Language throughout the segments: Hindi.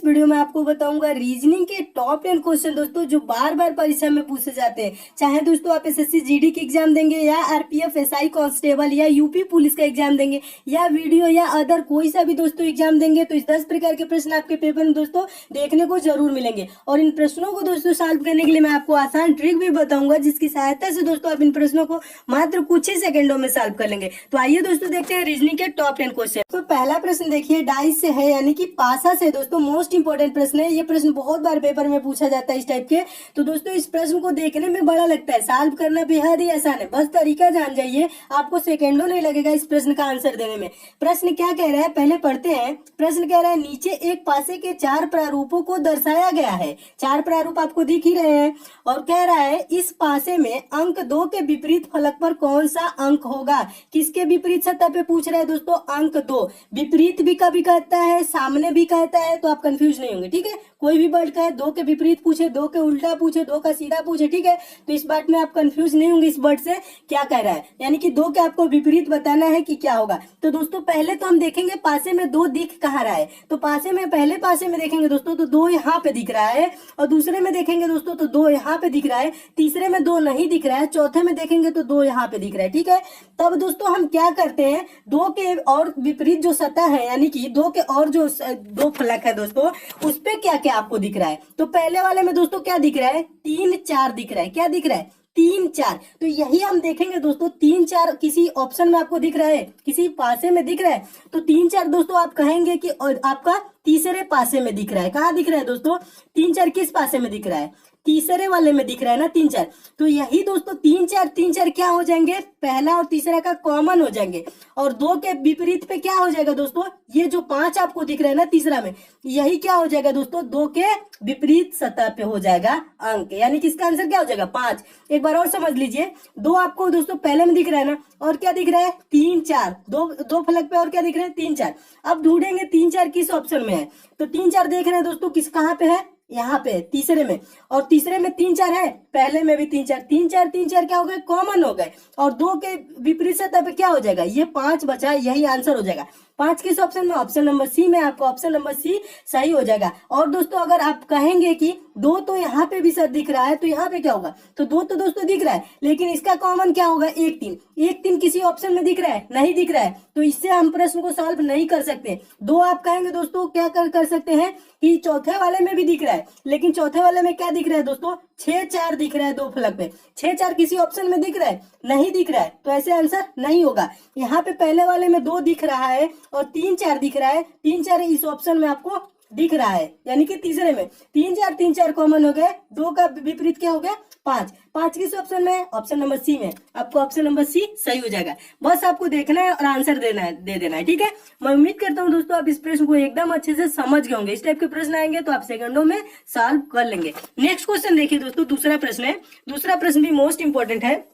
इस वीडियो में आपको बताऊंगा रीजनिंग के टॉप 10 क्वेश्चन दोस्तों जो बार बार परीक्षा में पूछे जाते हैं। चाहे दोस्तों आप एसएससी जीडी की एग्जाम देंगे या आरपीएफ एसआई कांस्टेबल या यूपी पुलिस का एग्जाम देंगे या वीडियो या अदर कोई सा भी दोस्तों एग्जाम देंगे तो इस 10 प्रकार के प्रश्न आपके पेपर में दोस्तों देखने को जरूर मिलेंगे। और इन प्रश्नों को दोस्तों सॉल्व करने के लिए मैं आपको आसान ट्रिक भी बताऊंगा जिसकी सहायता से दोस्तों आप इन प्रश्नों को मात्र कुछ ही सेकंडों में सॉल्व कर लेंगे। तो आइए दोस्तों देखते हैं रीजनिंग के टॉप 10 क्वेश्चन। तो पहला प्रश्न देखिए डाइस से है यानी कि पासा से दोस्तों मोस्ट इंपोर्टेंट प्रश्न है। ये प्रश्न बहुत बार पेपर में पूछा जाता है इस टाइप के। तो दोस्तों इस प्रश्न को देखने में बड़ा लगता है, सॉल्व करना बेहद ही आसान है, बस तरीका जान जाइए, आपको सेकंडों नहीं लगेगा इस प्रश्न का आंसर देने में। प्रश्न क्या कह रहा है पहले पढ़ते हैं। प्रश्न कह रहा है नीचे एक पासे के 4 प्रारूपों को दर्शाया गया है। 4 प्रारूप आपको दिख ही रहे हैं और कह रहा है इस पासे में अंक 2 के विपरीत फलक पर कौन सा अंक होगा। किसके विपरीत सतह पे पूछ रहा है दोस्तों, अंक 2। विपरीत भी कभी कहता है, सामने भी कहता है, तो आप कंफ्यूज नहीं होंगे, ठीक है। कोई भी वर्ड का है, 2 के विपरीत पूछे, 2 के उल्टा पूछे, 2 का सीधा पूछे, ठीक है। तो इस बात में आप कंफ्यूज नहीं होंगे इस वर्ड से क्या कह रहा है, यानी कि 2 के आपको विपरीत बताना है कि क्या होगा। तो दोस्तों पहले तो हम देखेंगे पासे में 2 दिख कहाँ रहा है। तो पासे में पहले पासे में देखेंगे दोस्तों तो 2 यहाँ पे दिख रहा है, और दूसरे में देखेंगे दोस्तों तो 2 यहाँ पे दिख रहा है, तीसरे में 2 नहीं दिख रहा है, चौथे में देखेंगे तो 2 यहाँ पे दिख रहा है, ठीक है। तब दोस्तों हम क्या करते हैं, 2 के और विपरीत जो सतह है यानी कि 2 के और जो 2 फलक है दोस्तों उस पे क्या क्या आपको दिख रहा है। तो पहले वाले में दोस्तों क्या दिख रहा है, 3 4 दिख रहा है। क्या दिख रहा है, 3 4। तो यही हम देखेंगे दोस्तों 3 4 किसी ऑप्शन में आपको दिख रहा है, किसी पासे में दिख रहा है, तो 3 4 दोस्तों आप कहेंगे कि और आपका तीसरे पासे में दिख रहा है। कहाँ दिख रहा है दोस्तों, 3 4 किस पासे में दिख रहा है, तीसरे वाले में दिख रहा है ना 3 4। तो यही दोस्तों 3 4 क्या हो जाएंगे, पहला और तीसरा का कॉमन हो जाएंगे, और 2 के विपरीत पे क्या हो जाएगा दोस्तों, ये जो 5 आपको दिख रहा है ना तीसरा में, यही क्या हो जाएगा दोस्तों 2 के विपरीत सतह पे हो जाएगा अंक, यानी कि इसका आंसर क्या हो जाएगा 5। एक बार और समझ लीजिए, 2 आपको दोस्तों पहले में दिख रहा है ना, और क्या दिख रहा है 3 4, दो फलक पे और क्या दिख रहा है 3 4। अब ढूंढेंगे 3 4 किस ऑप्शन में है। तो 3 4 देख रहे हैं दोस्तों किस कहाँ पे है, यहाँ पे तीसरे में, और तीसरे में 3 4 है, पहले में भी 3 4 3 4 क्या हो गए, कॉमन हो गए, और 2 के विपरीत सतह पे क्या हो जाएगा, ये 5 बचा, यही आंसर हो जाएगा। 5 किस ऑप्शन में, ऑप्शन नंबर सी में, आपको ऑप्शन नंबर सी सही हो जाएगा। और दोस्तों अगर आप कहेंगे कि 2 तो यहाँ पे भी सर दिख रहा है, तो यहाँ पे क्या होगा, तो 2 तो दोस्तों दिख रहा है, लेकिन इसका कॉमन क्या होगा 1 3। 1 3 किसी ऑप्शन में दिख रहा है, नहीं दिख रहा है, तो इससे हम प्रश्न को सॉल्व नहीं कर सकते। 2 आप कहेंगे दोस्तों क्या कर सकते हैं कि चौथे वाले में भी दिख रहा है, लेकिन चौथे वाले में क्या दिख रहा है दोस्तों, 6 4 दिख रहा है 2 फलक पे। 6 4 किसी ऑप्शन में दिख रहा है, नहीं दिख रहा है, तो ऐसे आंसर नहीं होगा। यहाँ पे पहले वाले में 2 दिख रहा है और 3 4 दिख रहा है, 3 4 इस ऑप्शन में आपको दिख रहा है, यानी कि तीसरे में 3 4 कॉमन हो गए, 2 का विपरीत क्या हो गया 5। 5 किस ऑप्शन में, ऑप्शन नंबर सी में, आपको ऑप्शन नंबर सी सही हो जाएगा। बस आपको देखना है और आंसर दे देना है, ठीक है। मैं उम्मीद करता हूँ दोस्तों आप इस प्रश्न को एकदम अच्छे से समझ गए होंगे। इस टाइप के प्रश्न आएंगे तो आप सेकंडों में सॉल्व कर लेंगे। नेक्स्ट क्वेश्चन देखिए दोस्तों, दूसरा प्रश्न है। दूसरा प्रश्न भी मोस्ट इंपोर्टेंट है,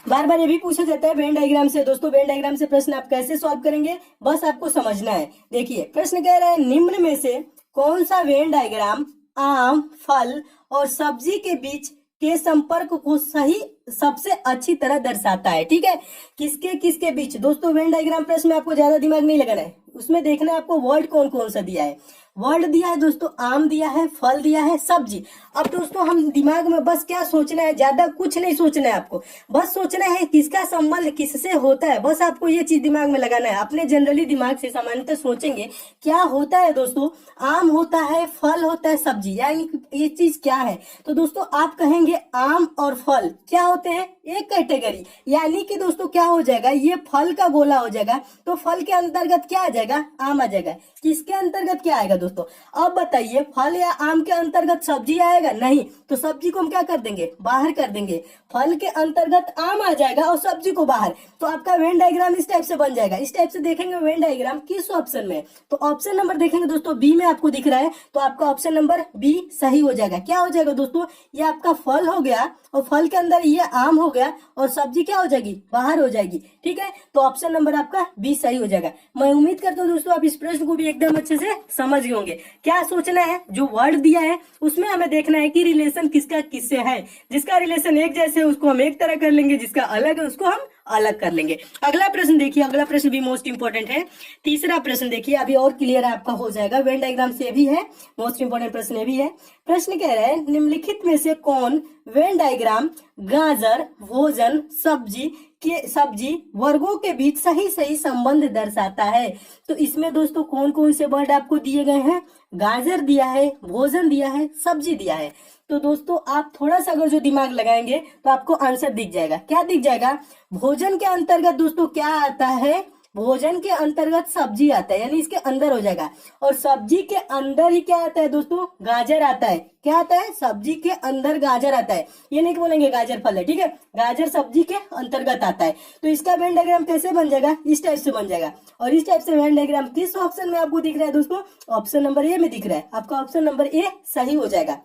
बार बार ये भी पूछा जाता है वेन डायग्राम से। दोस्तों वेन डायग्राम से प्रश्न आप कैसे सॉल्व करेंगे, बस आपको समझना है। देखिए प्रश्न कह रहा है निम्न में से कौन सा वेन डायग्राम आम, फल और सब्जी के बीच के संपर्क को सही सबसे अच्छी तरह दर्शाता है, ठीक है। किसके किसके बीच, दोस्तों वेन डायग्राम प्रश्न में आपको ज्यादा दिमाग नहीं लगाना है, उसमें देखना है आपको वर्ड कौन कौन सा दिया है। वर्ड दिया है दोस्तों आम दिया है, फल दिया है, सब्जी। अब दोस्तों हम दिमाग में बस क्या सोचना है, ज्यादा कुछ नहीं सोचना है आपको, बस सोचना है किसका संबंध किससे होता है, बस आपको ये चीज दिमाग में लगाना है। अपने जनरली दिमाग से सामान्यतः सोचेंगे क्या होता है दोस्तों, आम होता है, फल होता है, सब्जी, यानी ये चीज क्या है। तो दोस्तों आप कहेंगे आम और फल क्या होते हैं, एक कैटेगरी, यानी कि दोस्तों क्या हो जाएगा, ये फल का गोला हो जाएगा, तो फल के अंतर्गत क्या आ जाएगा, आम आ जाएगा। किसके अंतर्गत क्या आएगा दोस्तों, अब बताइए, फल या आम के अंतर्गत सब्जी आएगा, नहीं, तो सब्जी को हम क्या कर देंगे, बाहर कर देंगे। फल के अंतर्गत आम आ जाएगा और सब्जी को बाहर, तो आपका वेन डायग्राम इस टाइप से बन जाएगा। इस टाइप से देखेंगे वेन डायग्राम किस ऑप्शन में, तो ऑप्शन नंबर देखेंगे दोस्तों बी में आपको दिख रहा है, तो आपका ऑप्शन नंबर बी सही हो जाएगा। क्या हो जाएगा दोस्तों, ये आपका फल हो गया और फल के अंदर ये आम हो गया और सब्जी क्या हो जाएगी, बाहर हो जाएगी, ठीक है। तो ऑप्शन नंबर आपका बी सही हो जाएगा। मैं उम्मीद करता हूँ दोस्तों आप इस प्रश्न को भी एकदम अच्छे से समझ गए होंगे। क्या सोचना है, जो वर्ड दिया है उसमें हमें देखना देखना है कि रिलेशन किसका किससे है। जिसका रिलेशन एक जैसे है उसको हम एक तरह कर लेंगे, जिसका अलग है उसको हम अलग कर लेंगे। अगला प्रश्न देखिए, अगला प्रश्न भी मोस्ट इंपोर्टेंट है। तीसरा प्रश्न देखिए, अभी और क्लियर आपका हो जाएगा, वेन डायग्राम से भी है, मोस्ट इंपोर्टेंट प्रश्न ये भी है। प्रश्न कह रहा है निम्नलिखित में से कौन वेन डायग्राम गाजर, भोजन, सब्जी वर्गों के बीच सही सही संबंध दर्शाता है। तो इसमें दोस्तों कौन कौन से वर्ड आपको दिए गए हैं, गाजर दिया है, भोजन दिया है, सब्जी दिया है। तो दोस्तों आप थोड़ा सा अगर जो दिमाग लगाएंगे तो आपको आंसर दिख जाएगा। क्या दिख जाएगा, भोजन के अंतर्गत दोस्तों क्या आता है, भोजन के अंतर्गत सब्जी आता है, यानी इसके अंदर हो जाएगा। और सब्जी के अंदर ही क्या आता है दोस्तों, गाजर आता है। क्या आता है, सब्जी के अंदर गाजर आता है। ये नहीं बोलेंगे गाजर फल है, ठीक है, गाजर सब्जी के अंतर्गत आता है। तो इसका वेन डायग्राम कैसे बन जाएगा, इस टाइप से बन जाएगा। और इस टाइप से वेन डायग्राम किस ऑप्शन में आपको दिख रहा है दोस्तों, ऑप्शन नंबर ए में दिख रहा है। आपका ऑप्शन नंबर ए सही हो जाएगा।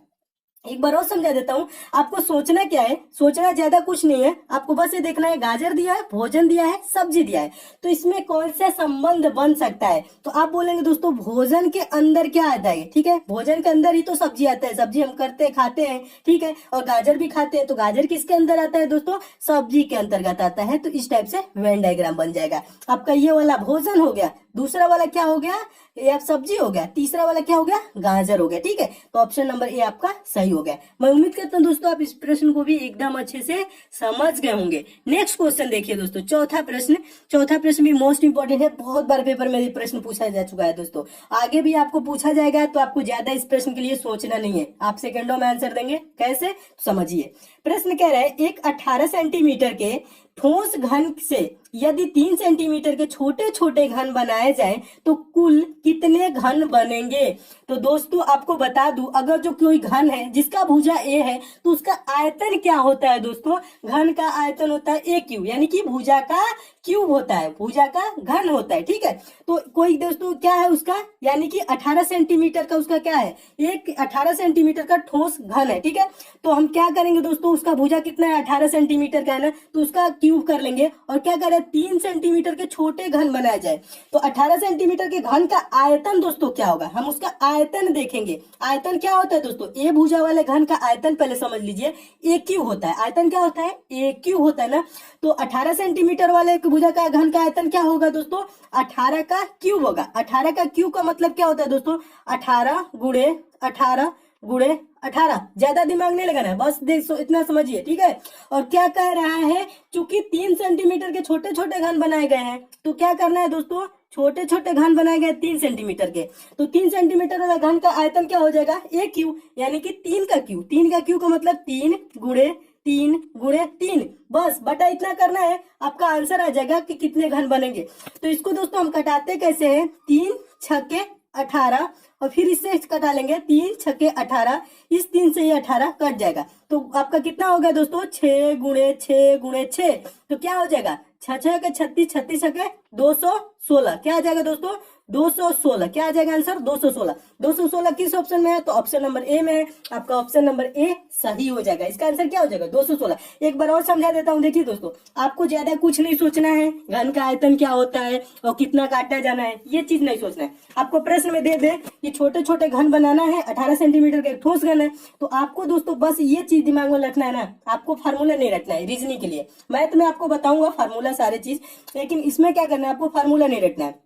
एक बार और समझा देता हूँ आपको। सोचना क्या है, सोचना ज्यादा कुछ नहीं है, आपको बस ये देखना है गाजर दिया है, भोजन दिया है, सब्जी दिया है, तो इसमें कौन सा संबंध बन सकता है। तो आप बोलेंगे दोस्तों भोजन के अंदर क्या आता है, ठीक है, भोजन के अंदर ही तो सब्जी आता है, सब्जी हम करते खाते हैं, ठीक है, और गाजर भी खाते हैं, तो गाजर किसके अंदर आता है दोस्तों, सब्जी के अंतर्गत आता है। तो इस टाइप से वेन डायग्राम बन जाएगा। आपका ये वाला भोजन हो गया, दूसरा वाला क्या हो गया, ये सब्जी हो गया, तीसरा वाला क्या हो गया, गाजर हो गया, ठीक है। तो ऑप्शन नंबर ए आपका सही हो गया। मैं उम्मीद करता हूँ दोस्तों आप इस प्रश्न को भी एकदम अच्छे से समझ गए होंगे। नेक्स्ट क्वेश्चन देखिए दोस्तों, चौथा प्रश्न। चौथा प्रश्न भी मोस्ट इंपोर्टेंट है, बहुत बार पेपर में ये प्रश्न पूछा जा चुका है दोस्तों, आगे भी आपको पूछा जाएगा, तो आपको ज्यादा इस प्रश्न के लिए सोचना नहीं है, आप सेकंडों में आंसर देंगे। कैसे, समझिए। प्रश्न कह रहा है एक 18 सेंटीमीटर के ठोस घन से यदि 3 सेंटीमीटर के छोटे छोटे घन बनाए जाएं तो कुल कितने घन बनेंगे। तो दोस्तों आपको बता दूं, अगर जो कोई घन है जिसका भुजा ए है तो उसका आयतन क्या होता है दोस्तों, घन का आयतन होता है ए क्यूब, यानी कि भुजा का क्यूब होता है, भुजा का घन होता है, ठीक है। तो कोई दोस्तों क्या है उसका, यानी कि 18 सेंटीमीटर का उसका क्या है, एक 18 सेंटीमीटर का ठोस घन है, ठीक है। तो हम क्या करेंगे दोस्तों, उसका भुजा कितना है, 18 सेंटीमीटर का है ना, तो उसका क्यूब कर लेंगे और क्या करें, 3 सेंटीमीटर के छोटे घन बनाए जाए। तो 18 सेंटीमीटर के घन का आयतन दोस्तों क्या होगा, हम उसका आयतन देखेंगे। आयतन क्या होता है दोस्तों, ए भुजा वाले घन का आयतन पहले समझ लीजिए, ए क्यूब होता है। आयतन क्या होता है, ए क्यूब होता है ना। तो 18 सेंटीमीटर वाले भुजा का घन का आयतन क्या होगा दोस्तों, 18 का क्यूब होगा। 18 का क्यूब का मतलब क्या होता है दोस्तों, 18 गुणे 18 गुणे 18। ज्यादा दिमाग नहीं लगाना है, बस इतना समझिए, ठीक है। और क्या कह रहा है, चूंकि 3 सेंटीमीटर के छोटे छोटे घन बनाए गए हैं, तो क्या करना है दोस्तों, छोटे छोटे घन बनाए गए 3 सेंटीमीटर के, तो 3 सेंटीमीटर वाला घन का आयतन क्या हो जाएगा, ए क्यूब, यानी कि 3 का क्यूब। 3 का क्यूब का मतलब 3 गुणे 3 गुणे 3, बस बटा इतना करना है, आपका आंसर आ जाएगा कि कितने घन बनेंगे। तो इसको दोस्तों हम कटाते कैसे हैं, 3 छक्के 18 और फिर इससे कटा लेंगे 3 छक्के 18, इस 3 से ये 18 कट जाएगा। तो आपका कितना हो गया दोस्तों, 6 गुणे 6 गुणे 6, तो क्या हो जाएगा, 6 6 के 36, 36 छक्के 216, क्या आ जाएगा दोस्तों, 216। क्या आ जाएगा आंसर, 216। 216 किस ऑप्शन में है, तो ऑप्शन नंबर ए में है। आपका ऑप्शन नंबर ए सही हो जाएगा। इसका आंसर क्या हो जाएगा, 216। एक बार और समझा देता हूँ, देखिए दोस्तों आपको ज्यादा कुछ नहीं सोचना है, घन का आयतन क्या होता है और कितना काटा जाना है, ये चीज नहीं सोचना है। आपको प्रश्न में दे दे कि छोटे छोटे घन बनाना है, 18 सेंटीमीटर का ठोस घन है, तो आपको दोस्तों बस ये चीज दिमाग में रखना है ना, आपको फार्मूला नहीं रखना है रीजनिंग के लिए। मैथ में आपको बताऊंगा फार्मूला सारे चीज, लेकिन इसमें क्या करना है, आपको फार्मूला नहीं रखना है।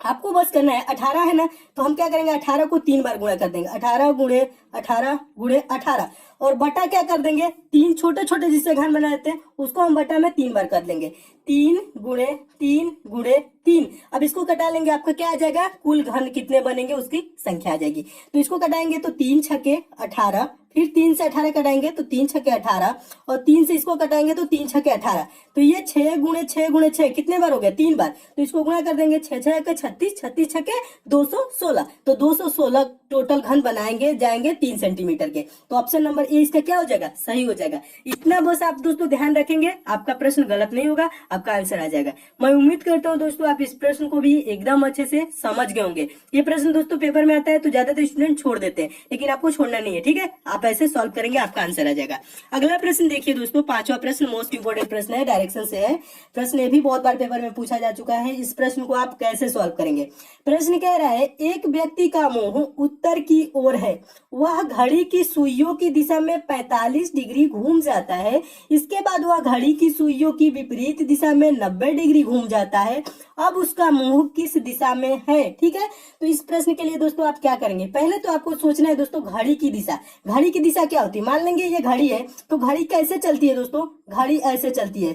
आपको बस करना है, 18 है ना, तो हम क्या करेंगे, 18 को 3 बार गुणा कर देंगे, 18 गुणे 18 गुणे 18, और बटा क्या कर देंगे, 3 छोटे छोटे जिससे घन बना देते हैं उसको हम बटा में 3 बार कर लेंगे, 3 गुणे 3 गुणे 3। अब इसको कटा लेंगे, आपका क्या आ जाएगा, कुल घन कितने बनेंगे उसकी संख्या आ जाएगी। तो इसको कटाएंगे तो 3 छक्के 18, फिर 3 से 18 कटाएंगे तो 3 छक्के 18, और 3 से इसको कटाएंगे तो 3 छक्के 18। तो ये 6 गुणे 6 गुणे 6 कितने बार हो गया, 3 बार। तो इसको गुणा कर देंगे, 6 6 के 36, 36 छक्के 216, तो 216 टोटल घन बनाएंगे जाएंगे 3 सेंटीमीटर के। तो ऑप्शन नंबर ये इसका क्या हो जाएगा, सही हो जाएगा। इतना बस आप दोस्तों ध्यान रखेंगे, आपका प्रश्न गलत नहीं होगा, आपका आंसर आ जाएगा। मैं उम्मीद करता हूँ दोस्तों आप इस प्रश्न को भी एकदम अच्छे से समझ गए होंगे। ये प्रश्न दोस्तों पेपर में आता है तो ज्यादातर स्टूडेंट छोड़ देते हैं, लेकिन आपको छोड़ना नहीं है, ठीक है। आप ऐसे सॉल्व करेंगे, आपका आंसर आ जाएगा। अगला प्रश्न देखिए दोस्तों, पांचवा प्रश्न मोस्ट इंपोर्टेंट प्रश्न है, डायरेक्शन से है। प्रश्न ये भी बहुत बार पेपर में पूछा जा चुका है। इस प्रश्न को आप कैसे सॉल्व करेंगे। प्रश्न कह रहा है एक व्यक्ति का मुंह उत्तर की ओर है, वह घड़ी की सुइयों की दिशा में 45 डिग्री घूम जाता है। इसके बाद वह घड़ी की सुइयों की विपरीत दिशा में 90 डिग्री घूम जाता है। अब उसका मुंह किस दिशा में है, ठीक है। तो इस प्रश्न के लिए दोस्तों आप क्या करेंगे, पहले तो आपको सोचना है दोस्तों घड़ी की दिशा। घड़ी की दिशा क्या होती है, मान लेंगे ये घड़ी है, तो घड़ी कैसे चलती है दोस्तों, घड़ी ऐसे चलती है।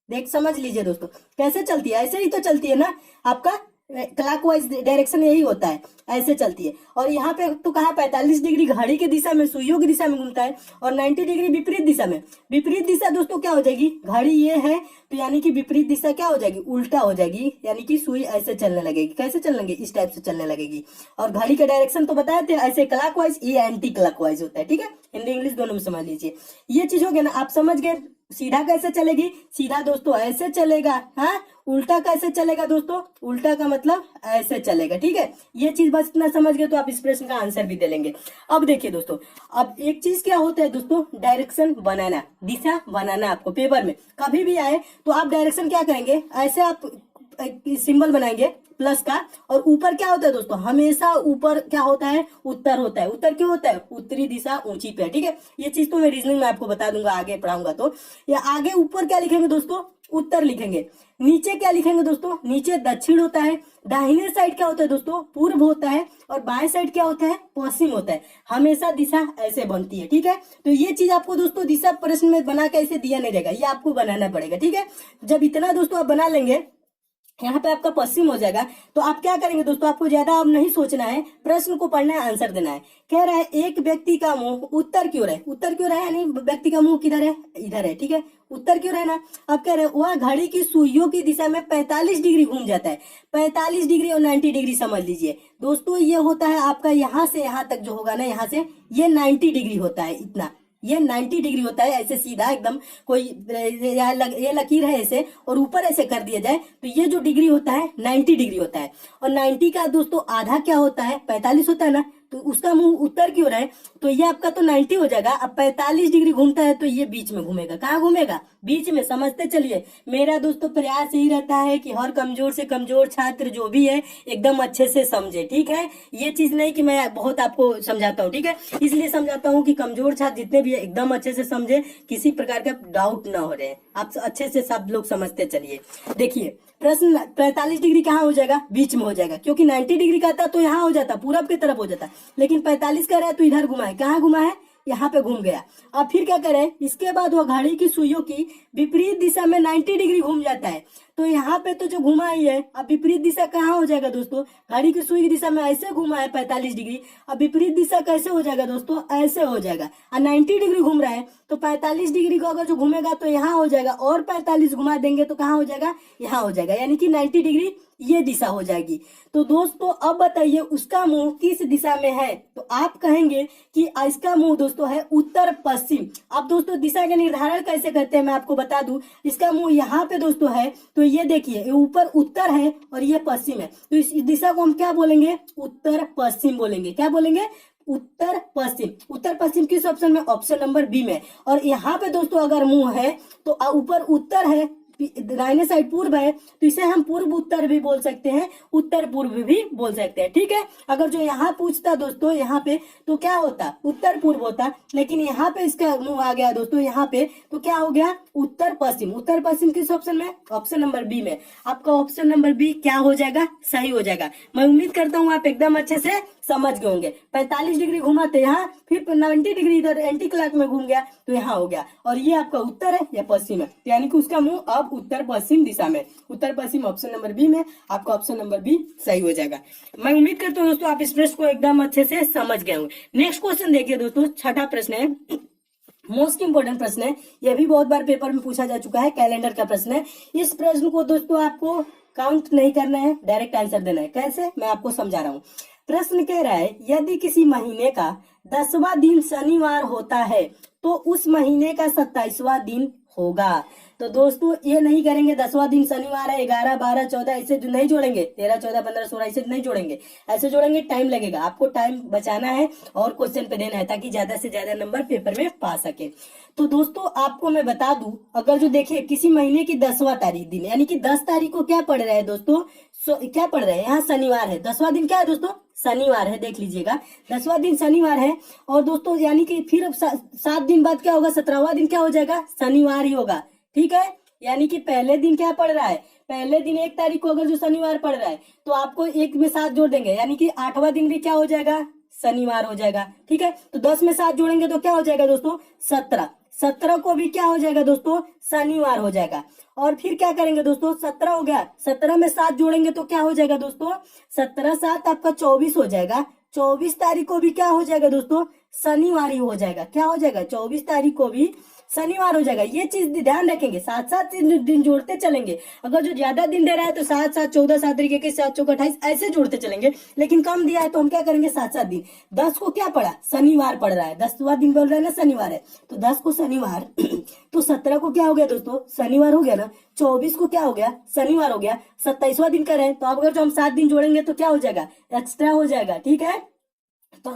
देख समझ लीजिए दोस्तों, कैसे चलती है, ऐसे ही तो चलती है ना। आपका क्लॉकवाइज डायरेक्शन यही होता है, ऐसे चलती है। और यहाँ पे तो कहा 45 डिग्री घड़ी की दिशा में, सुइयों की दिशा में घूमता है, और 90 डिग्री विपरीत दिशा में। विपरीत दिशा दोस्तों क्या हो जाएगी, घड़ी ये है तो यानी कि विपरीत दिशा क्या हो जाएगी, उल्टा हो जाएगी, यानी कि सुई ऐसे चलने लगेगी। कैसे चलने लगेगी, इस टाइप से चलने लगेगी। और घड़ी का डायरेक्शन तो बताए थे ऐसे क्लॉकवाइज, ये एंटी क्लॉकवाइज होता है, ठीक है। हिंदी इंग्लिश दोनों में समझ लीजिए। ये चीज हो गया ना, आप समझ गए। सीधा कैसे चलेगी, सीधा दोस्तों ऐसे चलेगा, हाँ। उल्टा कैसे चलेगा दोस्तों, उल्टा का मतलब ऐसे चलेगा, ठीक है। ये चीज बस इतना समझ गए तो आप इस प्रश्न का आंसर भी दे लेंगे। अब देखिए दोस्तों, अब एक चीज क्या होता है दोस्तों, डायरेक्शन बनाना, दिशा बनाना। आपको पेपर में कभी भी आए तो आप डायरेक्शन क्या करेंगे, ऐसे आप सिंबल बनाएंगे प्लस का, और ऊपर क्या होता है दोस्तों, हमेशा ऊपर क्या होता है, उत्तर होता है। उत्तर क्यों होता है, उत्तरी दिशा ऊंची पे, ठीक है। ये चीज तो मैं रीजनिंग में आपको बता दूंगा, आगे पढ़ाऊंगा तो। या आगे ऊपर क्या लिखेंगे दोस्तों, उत्तर लिखेंगे। नीचे क्या लिखेंगे दोस्तों, नीचे दक्षिण होता है। दाहिने साइड क्या होता है दोस्तों, पूर्व होता है। और बाएं साइड क्या होता है, पश्चिम होता है। हमेशा दिशा ऐसे बनती है, ठीक है। तो ये चीज आपको दोस्तों दिशा प्रश्न में बना के ऐसे दिया नहीं रहेगा, ये आपको बनाना पड़ेगा, ठीक है। जब इतना दोस्तों आप बना लेंगे, यहाँ पे आपका पश्चिम हो जाएगा, तो आप क्या करेंगे दोस्तों, आपको ज्यादा अब नहीं सोचना है, प्रश्न को पढ़ना है, आंसर देना है। कह रहा है एक व्यक्ति का मुंह उत्तर की ओर है। उत्तर की ओर है यानी व्यक्ति का मुंह किधर है, इधर है, ठीक है। उत्तर की ओर है ना। अब कह रहे हैं वह घड़ी की सुइयों की दिशा में 45 डिग्री घूम जाता है। 45 डिग्री और 90 डिग्री समझ लीजिए दोस्तों, ये होता है आपका यहाँ से यहाँ तक जो होगा ना, यहाँ से ये 90 डिग्री होता है। इतना ये 90 डिग्री होता है, ऐसे सीधा एकदम। कोई ये लकीर है ऐसे, और ऊपर ऐसे कर दिया जाए तो ये जो डिग्री होता है 90 डिग्री होता है। और 90 का दोस्तों आधा क्या होता है, 45 होता है ना। तो उसका मुंह उत्तर की ओर है, तो ये आपका तो 90 हो जाएगा। अब 45 डिग्री घूमता है तो ये बीच में घूमेगा। कहाँ घूमेगा, बीच में। समझते चलिए, मेरा दोस्तों प्रयास यही रहता है कि हर कमजोर से कमजोर छात्र जो भी है एकदम अच्छे से समझे, ठीक है। ये चीज नहीं कि मैं बहुत आपको समझाता हूँ, ठीक है। इसलिए समझाता हूँ कि कमजोर छात्र जितने भी है एकदम अच्छे से समझे, किसी प्रकार का डाउट ना हो रहे हैं। आप अच्छे से सब लोग समझते चलिए। देखिए प्रश्न 45 डिग्री कहाँ हो जाएगा, बीच में हो जाएगा, क्योंकि 90 डिग्री का था तो यहाँ हो जाता, पूरब की तरफ हो जाता। लेकिन 45 का रहा है तो इधर घुमा है। कहाँ घुमा है, यहाँ पे घूम गया। अब फिर क्या करे, इसके बाद वो घड़ी की सुइयों की विपरीत दिशा में 90 डिग्री घूम जाता है। तो यहाँ पे तो जो घुमा ही है, अब विपरीत दिशा कहाँ हो जाएगा दोस्तों, घड़ी की सुई की दिशा में ऐसे घुमा है 45 डिग्री। अब विपरीत दिशा कैसे हो जाएगा दोस्तों, ऐसे हो जाएगा। और 90 डिग्री घूम रहा है तो 45 डिग्री को अगर जो घूमेगा तो यहाँ हो जाएगा, और 45 घुमा देंगे तो कहाँ हो जाएगा, यहाँ हो जाएगा। यानी कि 90 डिग्री ये दिशा हो जाएगी। तो दोस्तों अब बताइए उसका मुंह किस दिशा में है। तो आप कहेंगे कि इसका मुंह दोस्तों है उत्तर पश्चिम। अब दोस्तों दिशा का निर्धारण कैसे करते हैं मैं आपको बता दूं। इसका मुंह यहाँ पे दोस्तों है, तो ये देखिए ये ऊपर उत्तर है और ये पश्चिम है। तो इस दिशा को हम क्या बोलेंगे, उत्तर पश्चिम बोलेंगे। क्या बोलेंगे, उत्तर पश्चिम। उत्तर पश्चिम किस ऑप्शन में, ऑप्शन नंबर बी में। और यहाँ पे दोस्तों अगर मुंह है तो ऊपर उत्तर है, दाहिने साइड पूर्व है, तो इसे हम पूर्व उत्तर भी बोल सकते हैं, उत्तर पूर्व भी बोल सकते हैं, ठीक है। अगर जो यहाँ पूछता दोस्तों यहाँ पे तो क्या होता, उत्तर पूर्व होता। लेकिन यहाँ पे इसका मुंह आ गया दोस्तों यहाँ पे, तो क्या हो गया, उत्तर पश्चिम। उत्तर पश्चिम किस ऑप्शन में, ऑप्शन नंबर बी में। आपका ऑप्शन नंबर बी क्या हो जाएगा, सही हो जाएगा। मैं उम्मीद करता हूँ आप एकदम अच्छे से समझ गए होंगे। 45 डिग्री घुमाते यहाँ, फिर 90 डिग्री इधर एंटी क्लॉक में घूम गया तो यहाँ हो गया। और ये आपका उत्तर है या पश्चिम है, यानी कि उसका मुंह अब उत्तर पश्चिम दिशा में। उत्तर पश्चिम ऑप्शन नंबर बी में, आपका ऑप्शन नंबर बी सही हो जाएगा। मैं उम्मीद करता हूँ दोस्तों आप इस प्रश्न को एकदम अच्छे से समझ गए होंगे। नेक्स्ट क्वेश्चन देखिए दोस्तों, छठा प्रश्न है, मोस्ट इंपोर्टेंट प्रश्न है। यह भी बहुत बार पेपर में पूछा जा चुका है, कैलेंडर का प्रश्न है। इस प्रश्न को दोस्तों आपको काउंट नहीं करना है, डायरेक्ट आंसर देना है। कैसे, मैं आपको समझा रहा हूँ। प्रश्न कह रहा है यदि किसी महीने का 10वां दिन शनिवार होता है तो उस महीने का 27वां दिन होगा। तो दोस्तों ये नहीं करेंगे 10वां दिन शनिवार है, 11, 12, 14 ऐसे जो नहीं जोड़ेंगे, 13, 14, 15, 16 ऐसे नहीं जोड़ेंगे, ऐसे जोड़ेंगे टाइम लगेगा। आपको टाइम बचाना है और क्वेश्चन पे देना है ताकि ज्यादा से ज्यादा नंबर पेपर में पा सके। तो दोस्तों आपको मैं बता दूं, अगर जो देखिए किसी महीने की 10वां तारीख दिन यानी कि 10 तारीख को क्या पड़ रहा है दोस्तों, क्या पड़ रहा है यहाँ शनिवार है। 10वां दिन क्या है दोस्तों, शनिवार है, देख लीजिएगा 10वां दिन शनिवार है। और दोस्तों यानी कि फिर 7 दिन बाद क्या होगा, 17वां दिन क्या हो जाएगा, शनिवार ही होगा। ठीक है, यानी कि पहले दिन क्या पड़ रहा है, पहले दिन 1 तारीख को अगर जो शनिवार पड़ रहा है तो आपको 1 में 7 जोड़ देंगे, यानी कि 8वां दिन भी क्या हो जाएगा, शनिवार हो जाएगा। ठीक है, तो 10 में 7 जोड़ेंगे तो क्या हो जाएगा दोस्तों, 17। 17 को भी क्या हो जाएगा दोस्तों, शनिवार हो जाएगा। और फिर क्या करेंगे दोस्तों, 17 हो गया, 17 में 7 जोड़ेंगे तो क्या हो जाएगा दोस्तों, 17 7 आपका 24 हो जाएगा। 24 तारीख को भी क्या हो जाएगा दोस्तों, शनिवार ही हो जाएगा। क्या हो जाएगा, 24 तारीख को भी शनिवार हो जाएगा। ये चीज ध्यान रखेंगे, 7 दिन जोड़ते चलेंगे। अगर जो ज्यादा दिन दे रहा है तो 7 7 14, 7 तरीके के 7 चौक 28 ऐसे जोड़ते चलेंगे। लेकिन कम दिया है तो हम क्या करेंगे, 7 दिन। 10 को क्या पड़ा, शनिवार पड़ रहा है, 10वां दिन बोल रहा है ना शनिवार है, तो 10 को शनिवार तो 17 को क्या हो गया दोस्तों, शनिवार हो गया ना। 24 को क्या हो गया, शनिवार हो गया। 27वां दिन कर रहे हैं तो अब अगर जो हम 7 दिन जोड़ेंगे तो क्या हो जाएगा, एक्स्ट्रा हो जाएगा। ठीक है, तो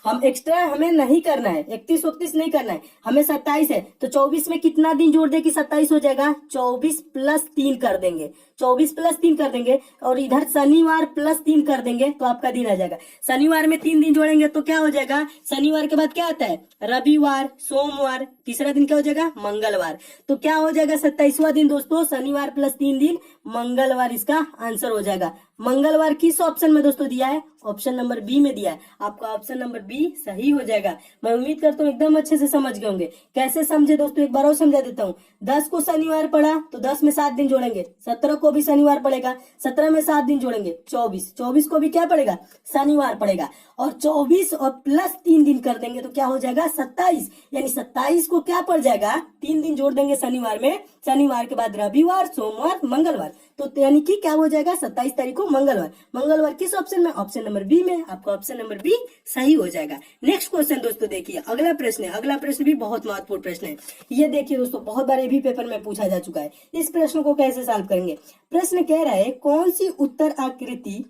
हम एक्स्ट्रा हमें नहीं करना है, 31 31 नहीं करना है, हमें 27 है तो 24 में कितना दिन जोड़ दे कि 27 हो जाएगा, 24 + 3 कर देंगे, 24 + 3 कर देंगे। और इधर शनिवार +3 कर देंगे तो आपका दिन आ जाएगा। शनिवार में 3 दिन जोड़ेंगे तो क्या हो जाएगा, शनिवार के बाद क्या आता है, रविवार, सोमवार, तीसरा दिन क्या हो जाएगा, मंगलवार। तो क्या हो जाएगा 27वां दिन दोस्तों, शनिवार +3 दिन मंगलवार इसका आंसर हो जाएगा। मंगलवार किस ऑप्शन में दोस्तों दिया है, ऑप्शन नंबर बी में दिया है। आपका ऑप्शन नंबर बी सही हो जाएगा। मैं उम्मीद करता हूँ एकदम अच्छे से समझ गए होंगे। कैसे समझे दोस्तों, एक बार और समझा देता हूँ। 10 को शनिवार पड़ा तो 10 में 7 दिन जोड़ेंगे, 17 को भी शनिवार पड़ेगा, 17 में 7 दिन जोड़ेंगे, 24, 24 को भी क्या पड़ेगा, शनिवार पड़ेगा। और 24 और +3 दिन कर देंगे तो क्या हो जाएगा, 27। यानी 27 को क्या पड़ जाएगा, 3 दिन जोड़ देंगे शनिवार में, शनिवार के बाद रविवार, सोमवार, मंगलवार, तो यानी कि क्या हो जाएगा 27 तारीख को मंगलवार। मंगलवार किस ऑप्शन में, ऑप्शन नंबर बी में। आपका ऑप्शन नंबर बी सही हो जाएगा। नेक्स्ट क्वेश्चन दोस्तों देखिए, अगला प्रश्न है। अगला प्रश्न भी बहुत महत्वपूर्ण प्रश्न है। ये देखिए दोस्तों, बहुत बार ये भी पेपर में पूछा जा चुका है। इस प्रश्न को कैसे सॉल्व करेंगे। प्रश्न कह रहा है कौन सी उत्तर आकृति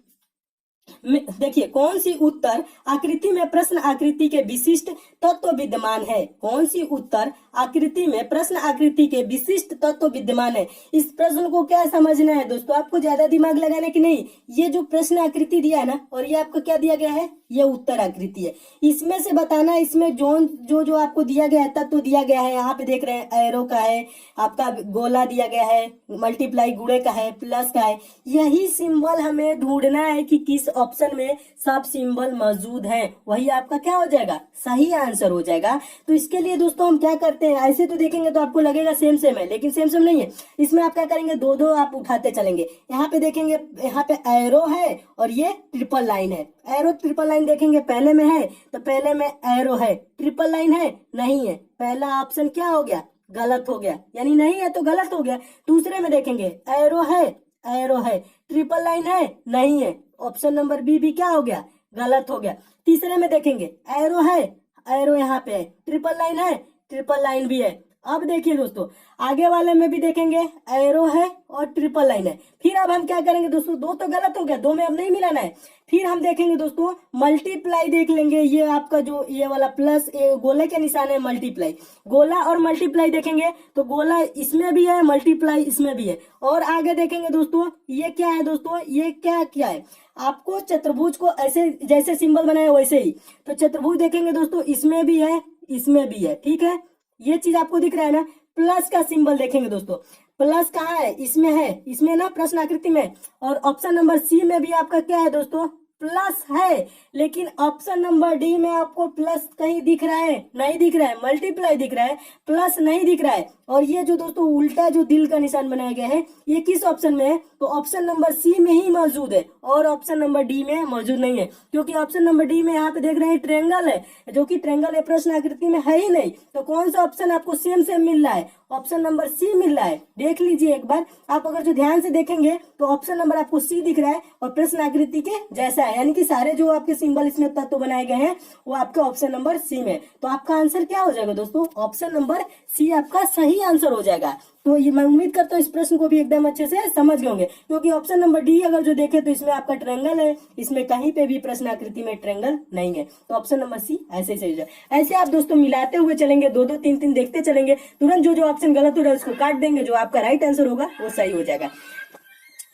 देखिए, कौन सी उत्तर आकृति में प्रश्न आकृति के विशिष्ट तत्व विद्यमान है। कौन सी उत्तर आकृति में प्रश्न आकृति के विशिष्ट तत्व विद्यमान है। इस प्रश्न को क्या समझना है दोस्तों, आपको ज्यादा दिमाग लगाना कि नहीं। ये जो प्रश्न आकृति दिया है ना, और ये आपको क्या दिया गया है, ये उत्तर आकृति है। इसमें से बताना, इसमें जो आपको दिया गया है तत्व दिया गया है। यहाँ पे देख रहे हैं एरो का है, आपका गोला दिया गया है, मल्टीप्लाई गुणे का है, प्लस का है। यही सिंबल हमें ढूंढना है कि किस ऑप्शन में सब सिंबल मौजूद है, वही आपका क्या हो जाएगा, सही आंसर हो जाएगा। तो इसके लिए दोस्तों हम क्या करते हैं, ऐसे तो देखेंगे तो आपको लगेगा सेम सेम है, लेकिन सेम सेम नहीं है। इसमें आप क्या करेंगे, दो दो आप उठाते चलेंगे। यहाँ पे देखेंगे, यहाँ पे एरो है और ये ट्रिपल लाइन है। एरो ट्रिपल लाइन देखेंगे, पहले में है तो पहले में एरो है, ट्रिपल लाइन है नहीं है, पहला ऑप्शन क्या हो गया, गलत हो गया, यानी नहीं है तो गलत हो गया। दूसरे में देखेंगे एरो है, ट्रिपल लाइन है नहीं है, ऑप्शन नंबर बी भी क्या हो गया, गलत हो गया। तीसरे में देखेंगे एरो है, एरो यहाँ पे है, ट्रिपल लाइन है, ट्रिपल लाइन भी है। अब देखिए दोस्तों, आगे वाले में भी देखेंगे एरो है और ट्रिपल लाइन है। फिर अब हम क्या करेंगे दोस्तों, दो तो गलत हो गया, दो में अब नहीं मिलाना है। फिर हम देखेंगे दोस्तों मल्टीप्लाई देख लेंगे, ये आपका जो ये वाला प्लस गोले के निशान है, मल्टीप्लाई गोला और मल्टीप्लाई देखेंगे तो गोला इसमें भी है, मल्टीप्लाई इसमें भी है। और आगे देखेंगे दोस्तों, ये क्या है दोस्तों, ये क्या है, आपको चतुर्भुज को ऐसे जैसे सिंबल बनाया वैसे ही, तो चतुर्भुज देखेंगे दोस्तों, इसमें भी है, इसमें भी है। ठीक है, ये चीज आपको दिख रहा है ना। प्लस का सिंबल देखेंगे दोस्तों, प्लस कहाँ है, इसमें है, इसमें ना प्रश्न आकृति में। और ऑप्शन नंबर सी में भी आपका क्या है दोस्तों, प्लस है। लेकिन ऑप्शन नंबर डी में आपको प्लस कहीं दिख रहा है, नहीं दिख रहा है, मल्टीप्लाई दिख रहा है, प्लस नहीं दिख रहा है। और ये जो दोस्तों उल्टा जो दिल का निशान बनाया गया है, ये किस ऑप्शन में है, तो ऑप्शन नंबर सी में ही मौजूद है और ऑप्शन नंबर डी में मौजूद नहीं है। क्योंकि ऑप्शन नंबर डी में यहाँ पे देख रहे हैं ट्रायंगल है, जो कि ट्रायंगल प्रश्न आकृति में है ही नहीं। तो कौन सा ऑप्शन आपको सेम सेम मिल रहा है, ऑप्शन नंबर सी मिल रहा है। देख लीजिए एक बार, आप अगर जो ध्यान से देखेंगे तो ऑप्शन नंबर आपको सी दिख रहा है और प्रश्न आकृति के जैसा है, यानी कि सारे जो आपके सिंबल इसमें तत्व बनाए गए हैं वो आपके ऑप्शन नंबर सी में। तो आपका आंसर क्या हो जाएगा दोस्तों, ऑप्शन नंबर सी आपका सही आंसर हो जाएगा। तो ये मैं उम्मीद करता हूँ इस प्रश्न को भी एकदम अच्छे से समझ गए होंगे, क्योंकि ऑप्शन नंबर डी अगर जो देखे तो इसमें आपका ट्रायंगल है, इसमें कहीं पे भी प्रश्न आकृति में ट्रायंगल नहीं है। तो ऑप्शन नंबर सी ऐसे ही सही हो जाए। ऐसे आप दोस्तों मिलाते हुए चलेंगे, 2-2 3-3 देखते चलेंगे, तुरंत जो जो ऑप्शन गलत हो रहा है उसको काट देंगे, जो आपका राइट आंसर होगा वो सही हो जाएगा।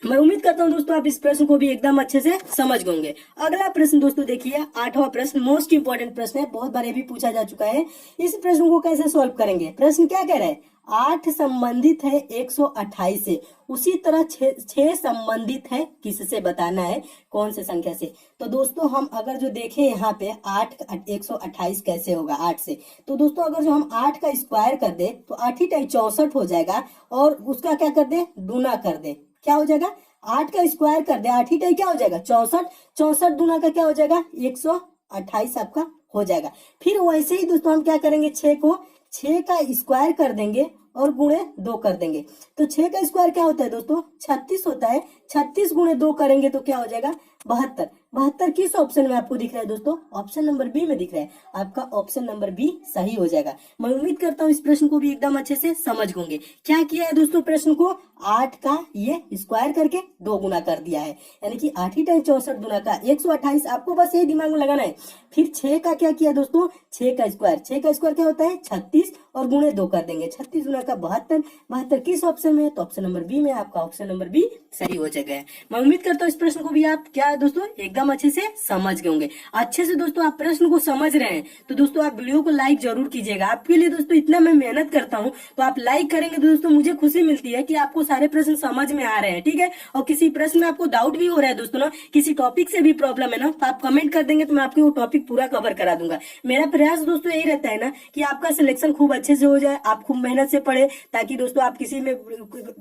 मैं उम्मीद करता हूं दोस्तों आप इस प्रश्न को भी एकदम अच्छे से समझ गए होंगे। अगला प्रश्न दोस्तों देखिए, 8वां प्रश्न मोस्ट इंपोर्टेंट प्रश्न है, बहुत बार ये भी पूछा जा चुका है। इस प्रश्न को कैसे सॉल्व करेंगे, प्रश्न क्या कह रहा है, 8 संबंधित है 128 से, उसी तरह 6 संबंधित है किससे, बताना है कौन से संख्या से। तो दोस्तों हम अगर जो देखें यहाँ पे 8 128 कैसे होगा 8 से, तो दोस्तों अगर जो हम 8 का स्क्वायर कर दे तो 8 × 64 हो जाएगा, और उसका क्या कर दे, गुना कर दे, क्या हो जाएगा, 8 का स्क्वायर कर दे, 8 ही क्या हो जाएगा 64, 64 गुना का क्या हो जाएगा 128 आपका हो जाएगा। फिर वैसे ही दोस्तों हम क्या करेंगे, 6 को 6 का स्क्वायर कर देंगे और गुणे 2 कर देंगे। तो 6 का स्क्वायर क्या होता है दोस्तों 36 होता है, 36 गुणे 2 करेंगे तो क्या हो जाएगा 72। 72 किस ऑप्शन में आपको दिख रहा है दोस्तों, ऑप्शन नंबर बी में दिख रहा है, आपका ऑप्शन नंबर बी सही हो जाएगा। मैं उम्मीद करता हूँ इस प्रश्न को भी एकदम अच्छे से समझ गए। क्या किया है दोस्तों, प्रश्न को 8 का ये स्क्वायर करके 2 गुना कर दिया है, यानी कि 8 ही 64 गुना का 128, आपको बस यही दिमाग में लगाना है। फिर 6 का क्या किया दोस्तों, 6 का स्क्वायर क्या होता है 36 और गुणे 2 कर देंगे, 36 गुना का 72, 72 किस ऑप्शन में है, तो ऑप्शन नंबर बी में, आपका ऑप्शन नंबर बी सही हो जाएगा। मैं उम्मीद करता हूँ इस प्रश्न को भी आप क्या है दोस्तों एकदम अच्छे से समझ गए होंगे। अच्छे से दोस्तों आप प्रश्न को समझ रहे हैं तो दोस्तों आप वीडियो को लाइक जरूर कीजिएगा। आपके लिए दोस्तों इतना मैं मेहनत करता हूँ, तो आप लाइक करेंगे तो दोस्तों मुझे खुशी मिलती है कि आपको सारे प्रश्न समझ में आ रहे हैं, ठीक है। और किसी प्रश्न में आपको डाउट भी हो रहा है दोस्तों ना, किसी टॉपिक से भी प्रॉब्लम है ना, तो आप कमेंट कर देंगे तो मैं आपके वो टॉपिक पूरा कवर करा दूंगा। मेरा प्रयास दोस्तों यही रहता है ना कि आपका सिलेक्शन खूब अच्छे से हो जाए, आप खूब मेहनत से पढ़े, ताकि दोस्तों आप किसी में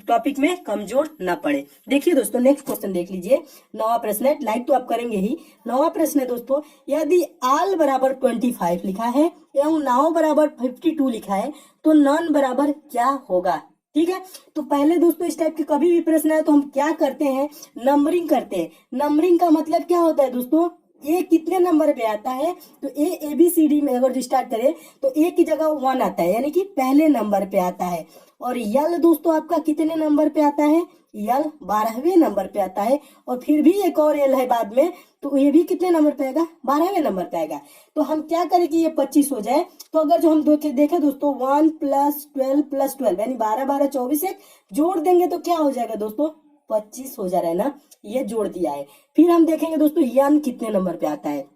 टॉपिक में कमजोर न पड़े। देखिए दोस्तों नेक्स्ट क्वेश्चन देख लीजिए, 9वां प्रश्न है, लाइक तो आप करेंगे ही। 9वां प्रश्न है दोस्तों, यदि आल बराबर 25 लिखा है एवं नाव बराबर 52 लिखा है तो नन बराबर क्या होगा, ठीक है। तो पहले दोस्तों इस टाइप के कभी भी प्रश्न है तो हम क्या करते हैं, नंबरिंग करते हैं। नंबरिंग का मतलब क्या होता है दोस्तों, ए कितने नंबर पे आता है, तो ए बी सी डी में अगर स्टार्ट करें तो ए की जगह 1 आता है, यानी कि पहले नंबर पे आता है। और यल दोस्तों आपका कितने नंबर पे आता है, यल 12वें नंबर पे आता है। और फिर भी एक और यल है बाद में, तो ये भी कितने नंबर पे आएगा, 12वें नंबर पे आएगा। तो हम क्या करें कि ये 25 हो जाए, तो अगर जो हम देखे दोस्तों 1 + 12 + 12 यानी 12 12 24 एक जोड़ देंगे तो क्या हो जाएगा दोस्तों 25 हो जा रहा है ना, ये जोड़ दिया है। फिर हम देखेंगे दोस्तों यन कितने नंबर पे आता है,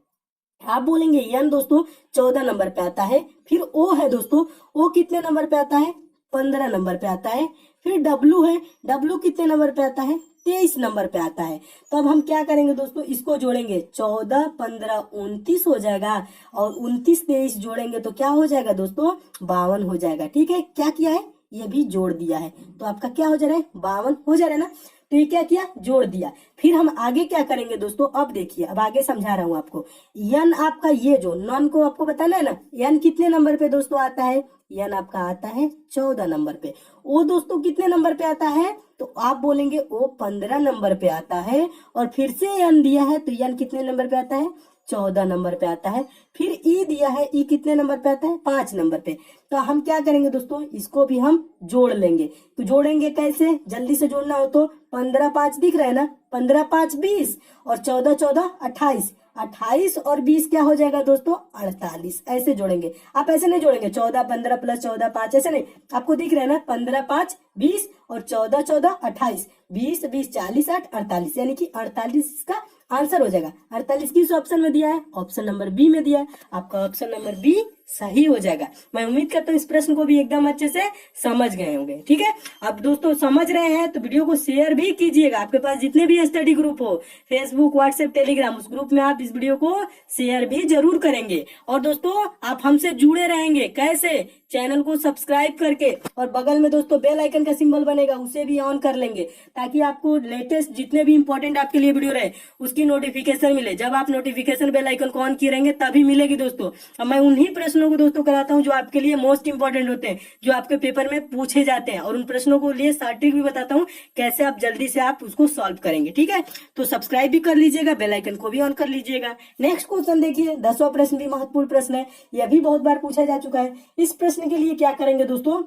आप बोलेंगे यन दोस्तों 14 नंबर पे आता है। फिर ओ है दोस्तों, ओ कितने नंबर पे आता है, 15 नंबर पे आता है। फिर डब्लू है, डब्लू कितने नंबर पे आता है, 23 नंबर पे आता है। तो अब हम क्या करेंगे दोस्तों, इसको जोड़ेंगे, 14 15 29 हो जाएगा, और 29 23 जोड़ेंगे तो क्या हो जाएगा दोस्तों 52 हो जाएगा, ठीक है। क्या किया है, ये भी जोड़ दिया है, तो आपका क्या हो जा रहा है 52 हो जा रहा है ना। तो ये क्या किया, जोड़ दिया। फिर हम आगे क्या करेंगे दोस्तों, अब देखिए, अब आगे समझा रहा हूं आपको। यन आपका ये जो नॉन को आपको बताना है ना, यन कितने नंबर पे दोस्तों आता है, यन आपका आता है 14 नंबर पे। ओ दोस्तों कितने नंबर पे आता है, तो आप बोलेंगे ओ 15 नंबर पे आता है। और फिर से यन दिया है तो यन कितने नंबर पे आता है, 14 नंबर पे आता है। फिर ई दिया है, ई कितने नंबर पे आता है, 5 नंबर पे। तो हम क्या करेंगे दोस्तों, इसको भी हम जोड़ लेंगे। तो जोड़ेंगे कैसे, जल्दी से जोड़ना हो तो 15 5 दिख रहा है ना, 15 5 20 और 14 14 28, 28 और 20 क्या हो जाएगा दोस्तों 48। ऐसे जोड़ेंगे, आप ऐसे नहीं जोड़ेंगे 14 15 + 14 5, ऐसे नहीं, आपको दिख रहा है ना 15 5 20 और 14 14 28, 20 20 40 8 48, यानी कि 48 इसका आंसर हो जाएगा। 48 किस ऑप्शन में दिया है, ऑप्शन नंबर बी में दिया है, आपका ऑप्शन नंबर बी सही हो जाएगा। मैं उम्मीद करता हूँ इस प्रश्न को भी एकदम अच्छे से समझ गए होंगे, ठीक है। अब दोस्तों समझ रहे हैं तो वीडियो को शेयर भी कीजिएगा, आपके पास जितने भी स्टडी ग्रुप हो, फेसबुक व्हाट्सएप टेलीग्राम, उस ग्रुप में आप इस वीडियो को शेयर भी जरूर करेंगे। और दोस्तों आप हमसे जुड़े रहेंगे कैसे, चैनल को सब्सक्राइब करके, और बगल में दोस्तों बेल आइकन का सिंबल बनेगा उसे भी ऑन कर लेंगे, ताकि आपको लेटेस्ट जितने भी इंपॉर्टेंट आपके लिए वीडियो रहे उसकी नोटिफिकेशन मिले। जब आप नोटिफिकेशन बेल आइकन को ऑन किए रहेंगे तभी मिलेगी दोस्तों। अब मैं उन्हीं प्रश्न प्रश्नों को दोस्तों कराता हूँ जो आपके लिए मोस्ट इंपॉर्टेंट होते हैं, जो आपके पेपर में पूछे जाते हैं, और उन प्रश्नों को लिए शॉर्ट ट्रिक भी बताता हूँ कैसे आप जल्दी से आप उसको सॉल्व करेंगे। ठीक है, तो सब्सक्राइब भी कर लीजिएगा, बेल आइकन को भी ऑन कर लीजिएगा। नेक्स्ट क्वेश्चन देखिए, 10वां प्रश्न भी महत्वपूर्ण प्रश्न है, यह भी बहुत बार पूछा जा चुका है। इस प्रश्न के लिए क्या करेंगे दोस्तों,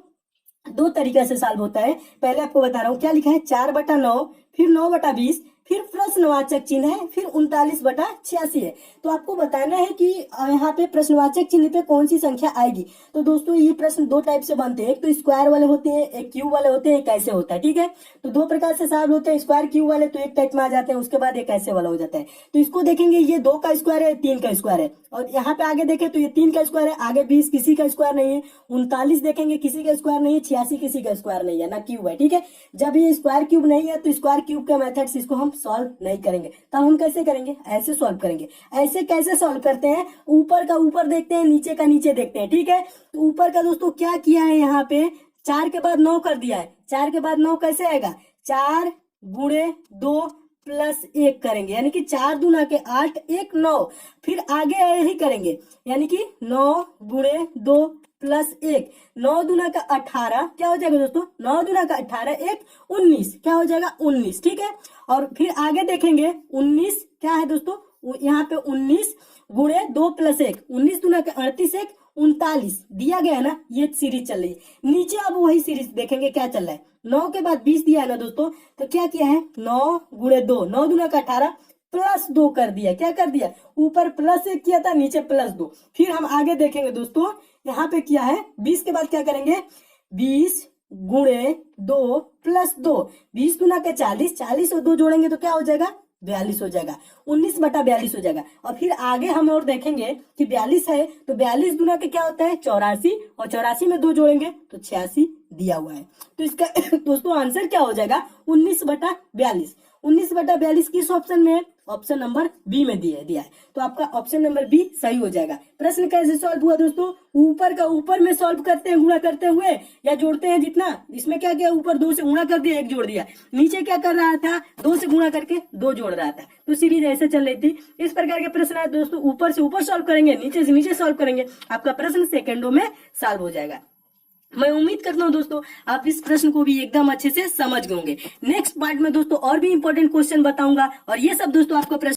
दो तरीका से सॉल्व होता है। पहले आपको बता रहा हूँ क्या लिखा है, 4/9, फिर 9/20, फिर प्रश्नवाचक चिन्ह है, फिर 39/86 है। तो आपको बताना है कि यहाँ पे प्रश्नवाचक चिन्ह पे कौन सी संख्या आएगी। तो दोस्तों ये प्रश्न दो टाइप से बनते हैं, एक तो स्क्वायर वाले होते हैं, एक क्यूब वाले होते हैं, एक ऐसे होता है। ठीक है, तो दो प्रकार से सॉल्व होते हैं। स्क्वायर क्यूब वाले तो एक टाइप में आ जाते हैं, उसके बाद एक ऐसे वाला हो जाता है। तो इसको देखेंगे, ये 2 का स्क्वायर है, 3 का स्क्वायर है, और यहाँ पे आगे देखें तो ये 3 का स्क्वायर है, आगे 20 किसी का स्क्वायर नहीं है, 39 देखेंगे किसी का स्क्वायर नहीं है, 86 किसी का स्क्वायर नहीं है, ना क्यूब है। ठीक है, जब ये स्क्वायर क्यूब नहीं है तो स्क्वायर क्यूब के मेथड से इसको हम सॉल्व नहीं करेंगे। तब हम कैसे करेंगे, ऐसे सॉल्व करेंगे। ऐसे कैसे सॉल्व करते हैं, ऊपर का ऊपर देखते हैं, नीचे का नीचे देखते हैं। ठीक है, तो ऊपर का दोस्तों क्या किया है, यहाँ पे 4 के बाद 9 कर दिया है। 4 के बाद 9 कैसे आएगा, 4 गुणे 2 प्लस 1 करेंगे, यानी कि 4 दूना के 8, 1 9, फिर आगे यही करेंगे, यानी कि 9 गुणे 2 प्लस 1, 9 दूना का 18, क्या हो जाएगा दोस्तों, 9 दूना का 18, 1 19, क्या हो जाएगा 19। ठीक है, और फिर आगे देखेंगे 19 क्या है दोस्तों, यहाँ पे 19 गुणे 2 प्लस 1, 19 दूना का 38, 1 39 दिया गया है ना, ये सीरीज चल रही है। नीचे अब वही सीरीज देखेंगे क्या चल रहा है, 9 के बाद 20 दिया है ना दोस्तों, तो क्या किया है, 9 गुणे 2, 9 दूना का 18 प्लस 2 कर दिया। क्या कर दिया, ऊपर प्लस 1 किया था, नीचे प्लस 2। फिर हम आगे देखेंगे दोस्तों, यहाँ पे किया है 20 के बाद क्या करेंगे, 20 गुणे 2 प्लस 2, 20 गुना के 40, 40 और 2 जोड़ेंगे तो क्या हो जाएगा, 42 हो जाएगा, 19/42 हो जाएगा। और फिर आगे हम और देखेंगे कि 42 है, तो 42 गुना के क्या होता है 84, और 84 में 2 जोड़ेंगे तो 86 दिया हुआ है। तो इसका दोस्तों आंसर क्या हो जाएगा, 19/42। 19/42 किस ऑप्शन में है, ऑप्शन नंबर बी में दिया है, तो आपका ऑप्शन नंबर बी सही हो जाएगा। प्रश्न कैसे सॉल्व हुआ दोस्तों, ऊपर का ऊपर में सॉल्व करते हैं गुणा करते हुए, या जोड़ते हैं जितना, इसमें क्या किया, ऊपर 2 से गुणा कर दिया, 1 जोड़ दिया, नीचे क्या कर रहा था, 2 से गुणा करके 2 जोड़ रहा था। तो सीरीज ऐसे चल रही थी। इस प्रकार के प्रश्न है दोस्तों, ऊपर से ऊपर सॉल्व करेंगे, नीचे से नीचे सॉल्व करेंगे, आपका प्रश्न सेकेंडों में सॉल्व हो जाएगा। मैं उम्मीद करता हूं दोस्तों आप इस प्रश्न को भी एकदम अच्छे से समझ गए होंगे। नेक्स्ट पार्ट में दोस्तों और भी इंपॉर्टेंट क्वेश्चन बताऊंगा, और ये सब दोस्तों आपको प्रश्न